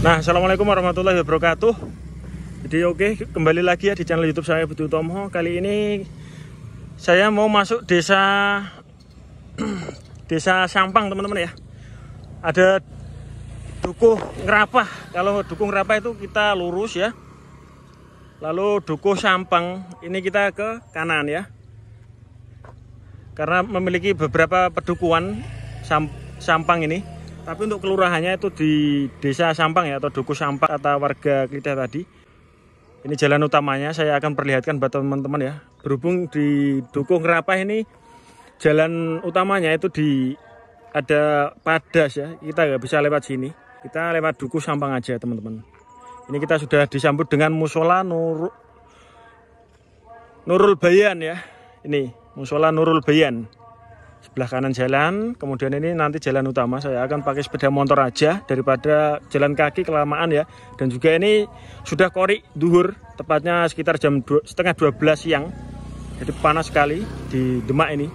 Nah, assalamualaikum warahmatullahi wabarakatuh. Jadi kembali lagi ya di channel YouTube saya Budi Utomo. Kali ini saya mau masuk desa desa Sampang, teman-teman ya. Ada Dukuh Ngerapah. Kalau Dukuh Ngerapah itu kita lurus ya. Lalu Dukuh Sampang ini kita ke kanan ya. Karena memiliki beberapa pedukuhan Sampang ini. Tapi untuk kelurahannya itu di desa Sampang ya, atau Dukuh Sampang kata warga kita tadi. Ini jalan utamanya, saya akan perlihatkan buat teman-teman ya. Berhubung di Dukuh Ngerapah ini jalan utamanya itu ada padas ya, kita nggak bisa lewat sini. Kita lewat Dukuh Sampang aja teman-teman. Ini kita sudah disambut dengan musola Nurul Bayan ya. Ini musola Nurul Bayan. Sebelah kanan jalan, kemudian ini nanti jalan utama. Saya akan pakai sepeda motor aja daripada jalan kaki kelamaan ya. Dan juga ini sudah korik duhur, tepatnya sekitar jam 11:30 siang. Jadi panas sekali di Demak ini.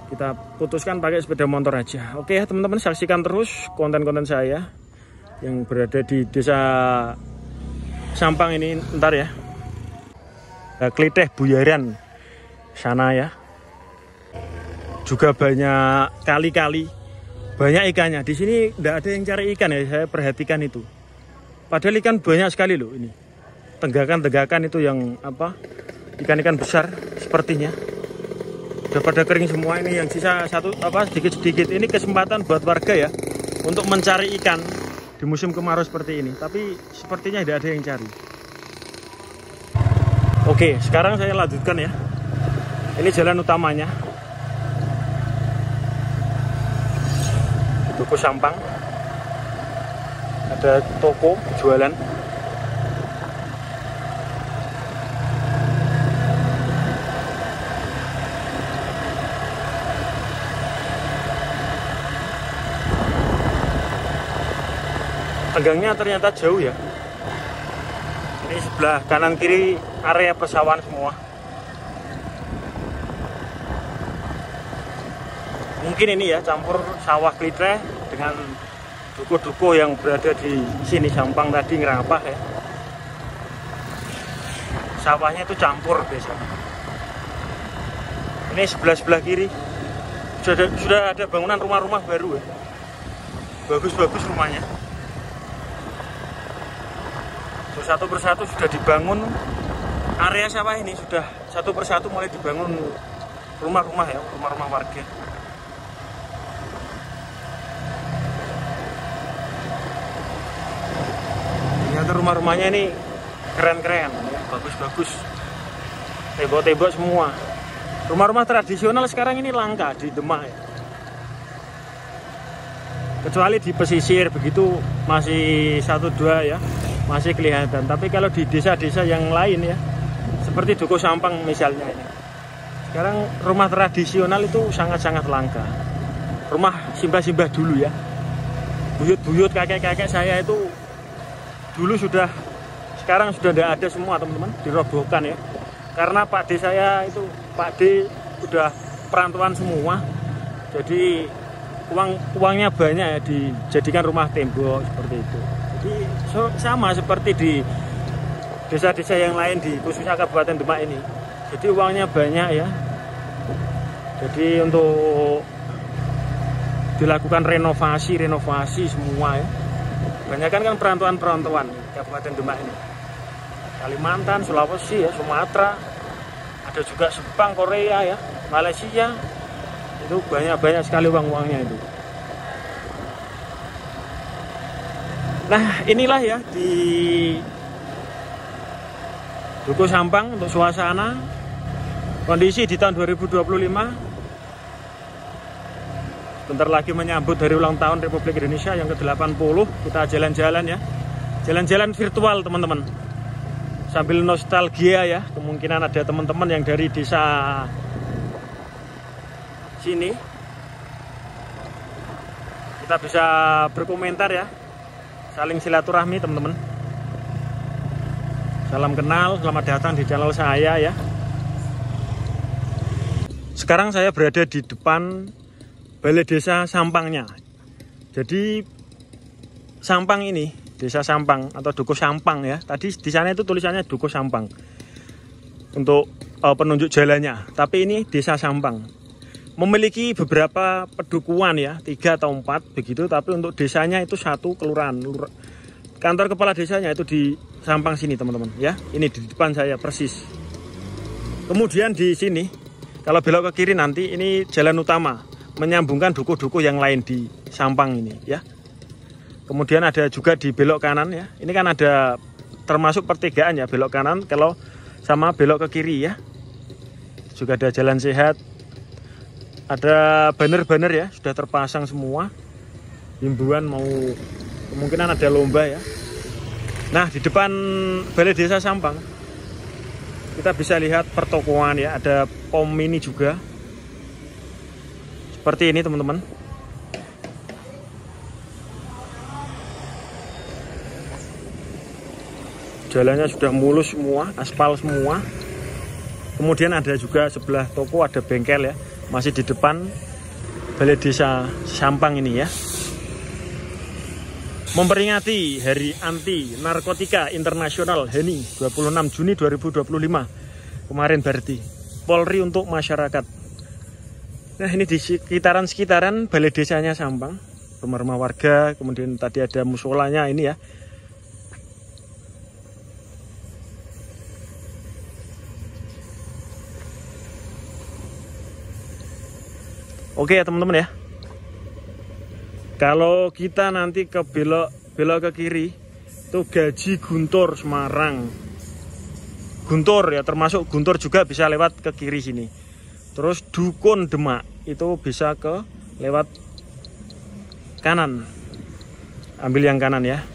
Kita putuskan pakai sepeda motor aja. Oke ya teman-teman, saksikan terus konten-konten saya yang berada di desa Sampang ini ntar ya. Kliteh Buyaran sana ya. Juga banyak kali-kali, banyak ikannya. Di sini tidak ada yang cari ikan ya, saya perhatikan itu. Padahal ikan banyak sekali loh ini. Tenggakan-tenggakan itu yang apa? Ikan-ikan besar sepertinya. Sudah pada kering semua ini, yang sisa sedikit-sedikit. Ini kesempatan buat warga ya untuk mencari ikan di musim kemarau seperti ini. Tapi sepertinya tidak ada yang cari. Oke, sekarang saya lanjutkan ya. Ini jalan utamanya. Dukuh Sampang, ada toko jualan. Tegangnya ternyata jauh ya. Ini sebelah kanan kiri area persawahan semua. Mungkin ini ya campur sawah kliteh dengan dukuh-dukuh yang berada di sini Sampang tadi Ngerapah ya. Sawahnya itu campur biasanya. Ini sebelah kiri sudah ada bangunan rumah-rumah baru ya. Bagus-bagus rumahnya. Satu persatu sudah dibangun area sawah ini, sudah satu persatu mulai dibangun rumah-rumah ya, rumah-rumah warga. Ternyata rumah-rumahnya ini keren-keren ya, bagus-bagus, tembok-tembok semua. Rumah-rumah tradisional sekarang ini langka di Demak ya. Kecuali di pesisir begitu masih 1-2 ya, masih kelihatan. Tapi kalau di desa-desa yang lain ya, seperti Dukuh Sampang misalnya ini, sekarang rumah tradisional itu sangat-sangat langka. Rumah simbah-simbah dulu ya, buyut-buyut kakek-kakek saya itu dulu sekarang sudah tidak ada semua teman-teman, dirobohkan ya. Karena Pak D saya itu, Pak D udah perantauan semua. Jadi uangnya banyak ya, dijadikan rumah tembok seperti itu. Jadi sama seperti di desa-desa yang lain di khususnya Kabupaten Demak ini. Jadi uangnya banyak ya. Jadi untuk dilakukan renovasi semua ya. Kebanyakan kan perantauan Kabupaten Demak ini. Kalimantan, Sulawesi ya, Sumatera. Ada juga Jepang, Korea ya, Malaysia. Itu banyak sekali uang-uangnya itu. Nah, inilah ya di Dukuh Sampang untuk suasana kondisi di tahun 2025. Bentar lagi menyambut hari ulang tahun Republik Indonesia yang ke-80. Kita jalan-jalan ya. Jalan-jalan virtual teman-teman. Sambil nostalgia ya. Kemungkinan ada teman-teman yang dari desa sini. Kita bisa berkomentar ya. Saling silaturahmi teman-teman. Salam kenal, selamat datang di channel saya ya. Sekarang saya berada di depan Balai Desa Sampangnya. Jadi Sampang ini, Desa Sampang atau Dukuh Sampang ya. Tadi di sana itu tulisannya Dukuh Sampang untuk penunjuk jalannya. Tapi ini Desa Sampang. Memiliki beberapa pedukuhan ya, 3 atau 4 begitu. Tapi untuk desanya itu 1 kelurahan. Kantor kepala desanya itu di Sampang sini teman-teman ya. Ini di depan saya persis. Kemudian di sini, kalau belok ke kiri nanti ini jalan utama menyambungkan dukuh-dukuh yang lain di Sampang ini ya. Kemudian ada juga di belok kanan ya. Ini kan ada termasuk pertigaan ya, belok kanan kalau sama belok ke kiri ya. Juga ada jalan sehat. Ada banner-banner ya, sudah terpasang semua. Himbauan mau kemungkinan ada lomba ya. Nah, di depan Balai Desa Sampang kita bisa lihat pertokoan ya, ada pom mini juga. Seperti ini teman-teman. Jalannya sudah mulus semua, aspal semua. Kemudian ada juga sebelah toko ada bengkel ya, masih di depan Balai Desa Sampang ini ya. Memperingati Hari Anti Narkotika Internasional HANI 26 Juni 2025 kemarin berarti Polri untuk masyarakat. Nah, ini di sekitaran Balai Desanya Sampang, rumah-rumah warga, kemudian tadi ada musolanya ini ya. Oke ya teman-teman ya. Kalau kita nanti ke belok ke kiri itu Gaji Guntur Semarang. Guntur ya, termasuk Guntur juga bisa lewat ke kiri sini. Terus Dukun Demak itu bisa ke lewat kanan. Ambil yang kanan ya.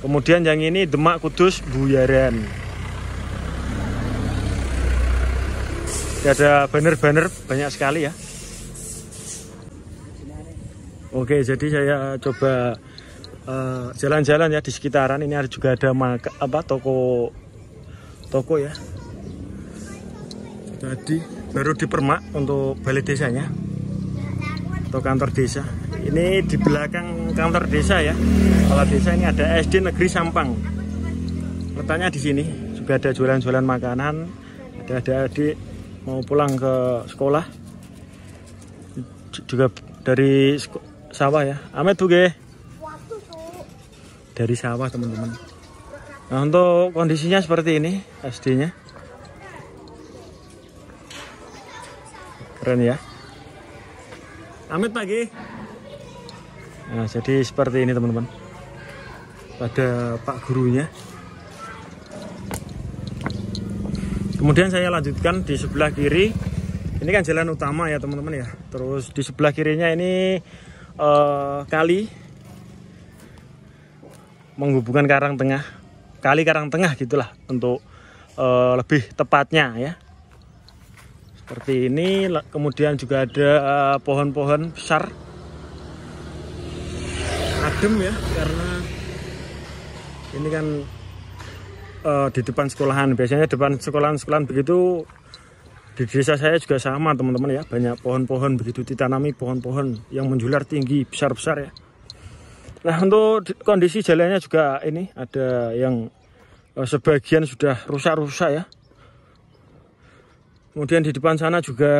Kemudian yang ini Demak Kudus Buyaran. Ada banner-banner banyak sekali ya. Oke, jadi saya coba jalan-jalan ya di sekitaran ini. Juga ada toko ya. Tadi baru dipermak untuk balai desanya atau kantor desa. Ini di belakang kantor desa ya. Kepala desa ini ada SD Negeri Sampang. Letaknya di sini. Juga ada jualan-jualan makanan. Ada adik mau pulang ke sekolah. Juga dari sawah ya. Amet tuh ge. Dari sawah teman-teman. Nah, untuk kondisinya seperti ini SD-nya. Keren ya. Amet pagi. Nah, jadi seperti ini teman-teman. Ada Pak gurunya. Kemudian saya lanjutkan di sebelah kiri. Ini kan jalan utama ya teman-teman ya. Terus di sebelah kirinya ini kali menghubungkan kali Karangtengah gitulah untuk lebih tepatnya ya. Seperti ini. Kemudian juga ada pohon-pohon besar, adem ya, karena ini kan di depan sekolahan. Biasanya depan sekolahan begitu. Di desa saya juga sama teman-teman ya, banyak pohon-pohon begitu, ditanami pohon-pohon yang menjular tinggi besar-besar ya. Nah, untuk kondisi jalannya juga ini ada yang sebagian sudah rusak-rusak ya. Kemudian di depan sana juga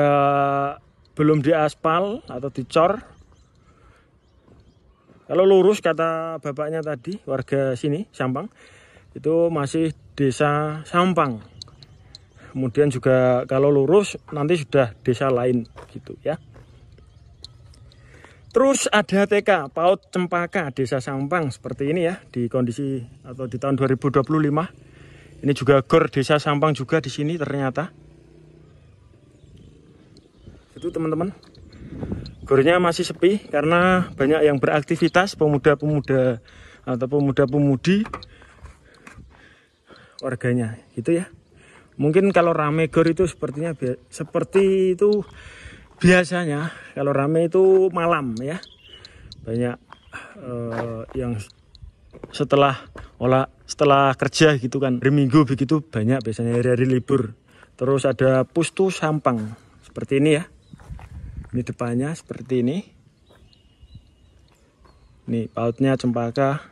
belum diaspal atau dicor. Kalau lurus kata bapaknya tadi, warga sini Sampang, itu masih Desa Sampang. Kemudian juga kalau lurus nanti sudah desa lain gitu ya. Terus ada TK PAUD Cempaka Desa Sampang seperti ini ya, di kondisi atau di tahun 2025. Ini juga GOR Desa Sampang juga di sini ternyata. Itu teman-teman. GOR-nya masih sepi karena banyak yang beraktivitas, pemuda-pemuda atau pemuda-pemudi warganya gitu ya. Mungkin kalau rame GOR itu sepertinya seperti itu biasanya. Kalau rame itu malam ya. Banyak yang setelah kerja gitu kan, hari Minggu begitu banyak biasanya hari-hari libur. Terus ada Pustu Sampang seperti ini ya. Ini depannya seperti ini. Ini pautnya Cempaka.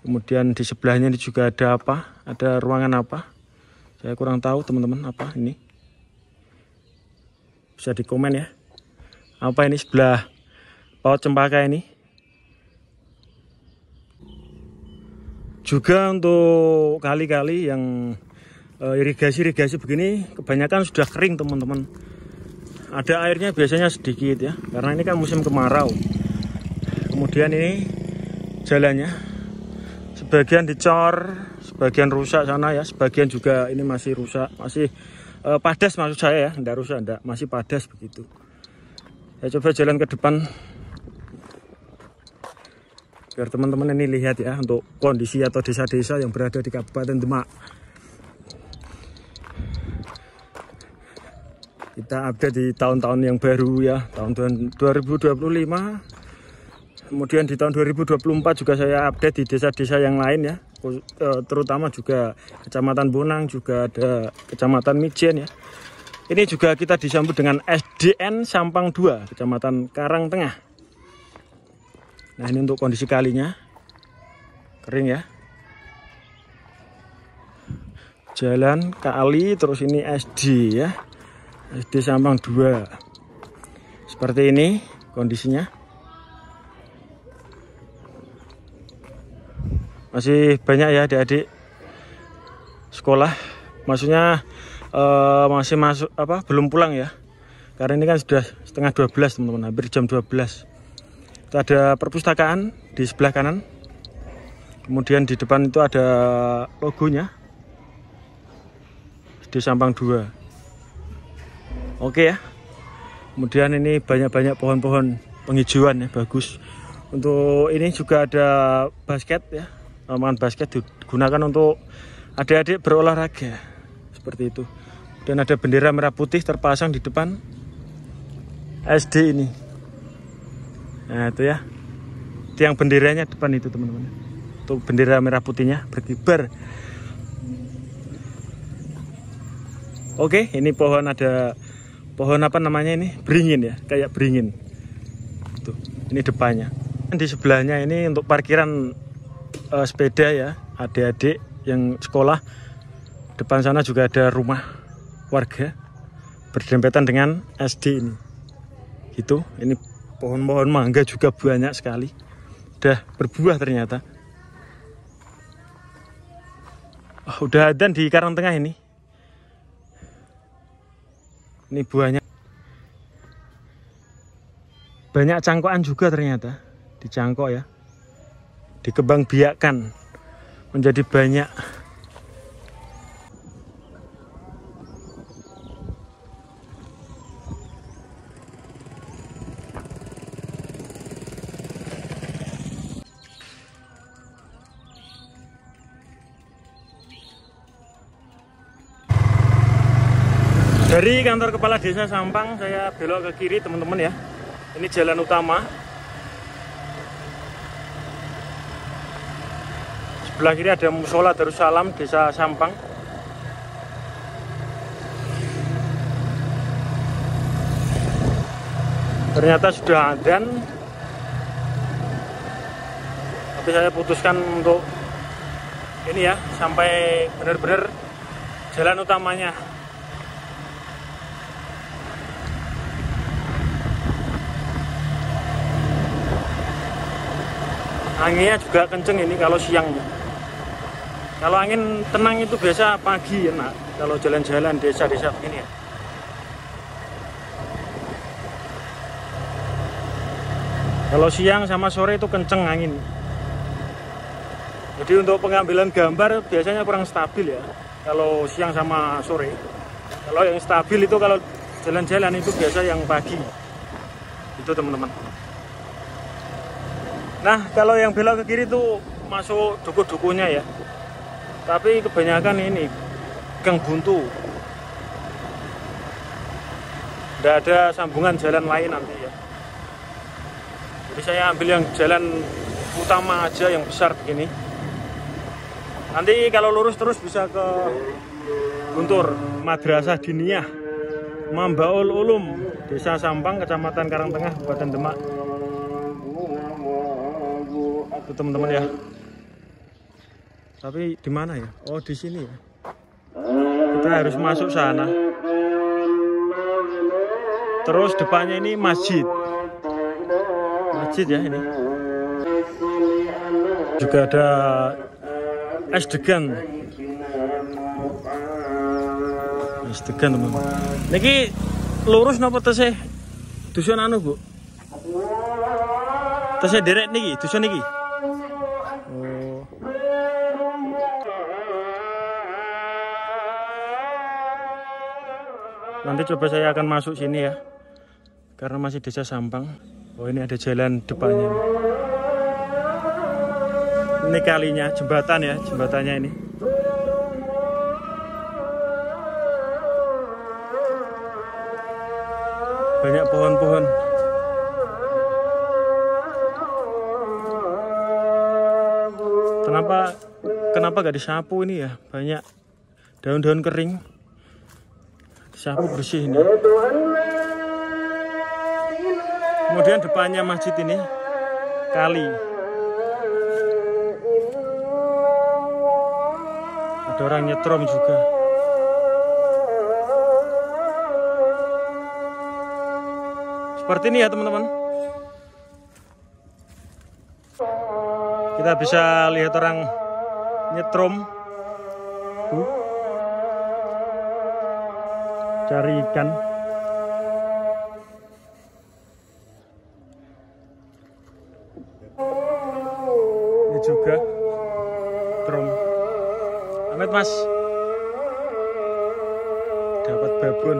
Kemudian di sebelahnya ini juga ada apa? Ada ruangan apa? Saya kurang tahu teman-teman apa ini. Bisa di komen ya. Apa ini sebelah paut Cempaka ini? Juga untuk kali-kali yang irigasi begini kebanyakan sudah kering teman-teman. Ada airnya biasanya sedikit ya, karena ini kan musim kemarau. Kemudian ini jalannya sebagian dicor, sebagian rusak sana ya, sebagian juga ini masih rusak, masih padas maksud saya ya, enggak rusak, enggak, masih padas begitu. Saya coba jalan ke depan biar teman-teman ini lihat ya untuk kondisi atau desa-desa yang berada di Kabupaten Demak. Kita update di tahun-tahun yang baru ya, tahun 2025. Kemudian di tahun 2024 juga saya update di desa-desa yang lain ya, terutama juga Kecamatan Bonang, juga ada Kecamatan Mijen ya. Ini juga kita disambut dengan SDN Sampang 2, Kecamatan Karangtengah. Nah ini untuk kondisi kalinya, kering ya. Jalan, kali, terus ini SD ya. SD Sampang 2 seperti ini kondisinya. Masih banyak ya adik-adik sekolah, maksudnya masih masuk apa belum pulang ya, karena ini kan sudah setengah 12 teman-teman, hampir jam 12. Kita ada perpustakaan di sebelah kanan, kemudian di depan itu ada logonya SD Sampang 2. Oke ya. Kemudian ini banyak-banyak pohon-pohon penghijauan ya, bagus. Untuk ini juga ada basket ya, lapangan basket digunakan untuk adik-adik berolahraga seperti itu. Dan ada bendera merah putih terpasang di depan SD ini. Nah itu ya, tiang benderanya depan itu teman-teman. Untuk bendera merah putihnya berkibar. Oke, ini pohon, ada pohon apa namanya ini, beringin ya, kayak beringin. Tuh, ini depannya. Di sebelahnya ini untuk parkiran sepeda ya, adik-adik yang sekolah. Depan sana juga ada rumah warga berdempetan dengan SD ini. Gitu, ini pohon-pohon mangga juga banyak sekali. Udah berbuah ternyata. Oh, udah adzan di Karangtengah ini. Ini buahnya banyak, cangkokan juga ternyata, dicangkok ya, dikembang biakkan menjadi banyak. Dari kantor kepala desa Sampang saya belok ke kiri teman-teman ya. Ini jalan utama. Sebelah kiri ada musola Darussalam Desa Sampang. Ternyata sudah adzan, tapi saya putuskan untuk ini ya, sampai benar-benar jalan utamanya. Anginnya juga kenceng ini kalau siang. Kalau angin tenang itu biasa pagi ya nak, kalau jalan-jalan desa-desa begini ya. Kalau siang sama sore itu kenceng angin. Jadi untuk pengambilan gambar biasanya kurang stabil ya, kalau siang sama sore. Kalau yang stabil itu kalau jalan-jalan itu biasa yang pagi. Itu teman-teman. Nah kalau yang belok ke kiri itu masuk duku-dukunya ya, tapi kebanyakan ini gang buntu, tidak ada sambungan jalan lain nanti ya. Jadi saya ambil yang jalan utama aja yang besar begini. Nanti kalau lurus terus bisa ke Guntur, Madrasah Diniyah Mambaul Ulum, Desa Sampang, Kecamatan Karangtengah, Kabupaten Demak. Itu teman-teman ya. Tapi di mana ya? Oh, di sini ya. Kita harus masuk sana. Terus depannya ini masjid. Masjid ya ini. Juga ada es degan. Es degan teman-teman. Niki lurus napa tesih dusun anu, Bu? Tesih derek niki, dusun niki. Oh. Nanti coba saya akan masuk sini ya. Karena masih desa Sampang. Oh, ini ada jalan depannya. Ini kalinya, jembatan ya, jembatannya ini. Banyak pohon-pohon. Kenapa gak disapu ini ya? Banyak daun-daun kering. Disapu bersih ini. Kemudian depannya masjid ini kali. Ada orang nyetrom juga. Seperti ini ya teman-teman. Kita bisa lihat orang nyetrom. Cari ikan. Ini juga trom. Amet Mas. Dapat babon.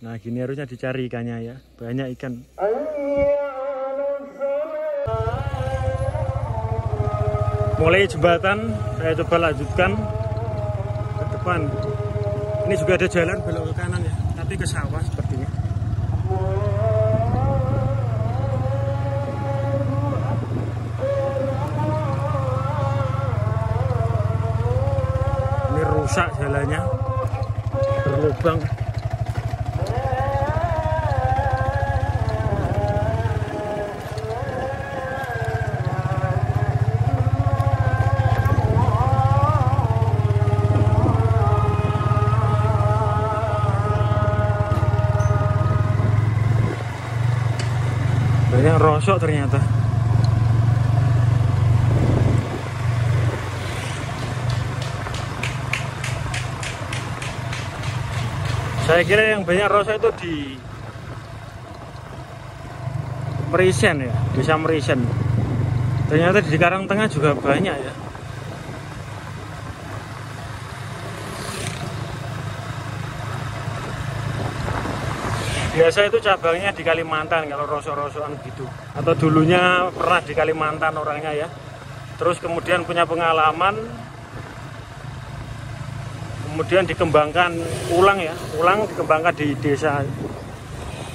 Nah, gini harusnya dicari ikannya ya. Banyak ikan. Mulai jembatan, saya coba lanjutkan ke depan. Ini juga ada jalan belok ke kanan ya, tapi ke sawah sepertinya. Ini rusak jalannya, berlubang. Banyak rosok ternyata. Saya kira yang banyak rosok itu di Merisen ya, desa Merisen. Ternyata di Karangtengah juga banyak ya. Biasa itu cabangnya di Kalimantan kalau rosok-rosokan gitu. Atau dulunya pernah di Kalimantan orangnya ya. Terus kemudian punya pengalaman. Kemudian dikembangkan ulang ya. Ulang dikembangkan di desa.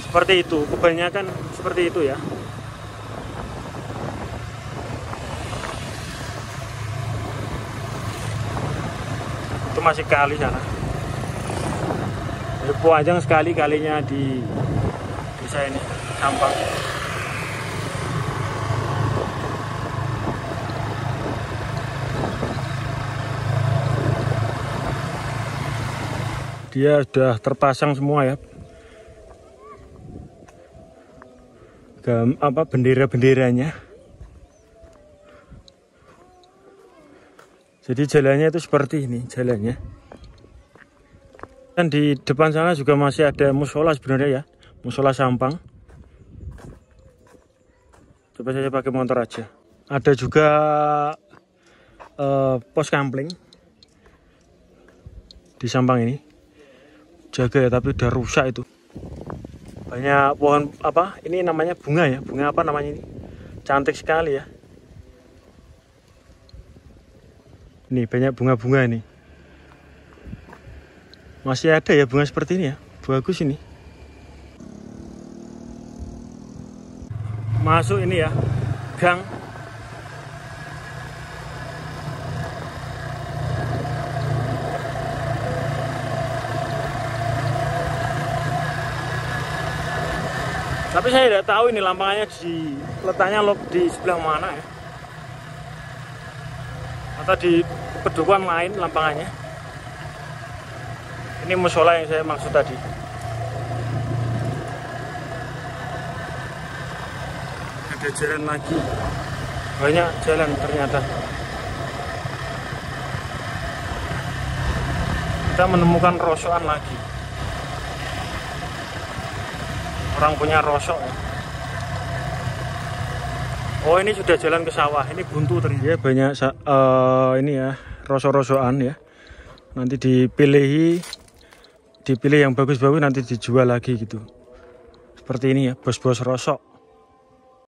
Seperti itu. Kebanyakan seperti itu ya. Itu masih kali sana. Panjang sekali kalinya di desa ini, Sampang. Dia sudah terpasang semua ya. Bendera-benderanya. Jadi jalannya itu seperti ini jalannya. Dan di depan sana juga masih ada musola sebenarnya ya, musola Sampang. Coba saya pakai motor aja. Ada juga pos kampling di Sampang ini. Jaga ya, tapi udah rusak itu. Banyak pohon apa? Ini namanya bunga ya, bunga apa namanya ini? Cantik sekali ya. Ini banyak bunga-bunga ini. Masih ada ya bunga seperti ini ya. Bagus ini. Masuk ini ya, gang. Tapi saya tidak tahu ini lampangannya letaknya di sebelah mana ya, atau di pedukuhan lain lampangannya. Ini musola yang saya maksud tadi. Ada jalan lagi, banyak jalan ternyata. Kita menemukan rosokan lagi. Orang punya rosok ya. Oh, ini sudah jalan ke sawah. Ini buntu ternyata. Ya, banyak ini ya, rosok-rosokan ya. Nanti dipilih yang bagus-bagus, nanti dijual lagi gitu. Seperti ini ya, bos-bos rosok.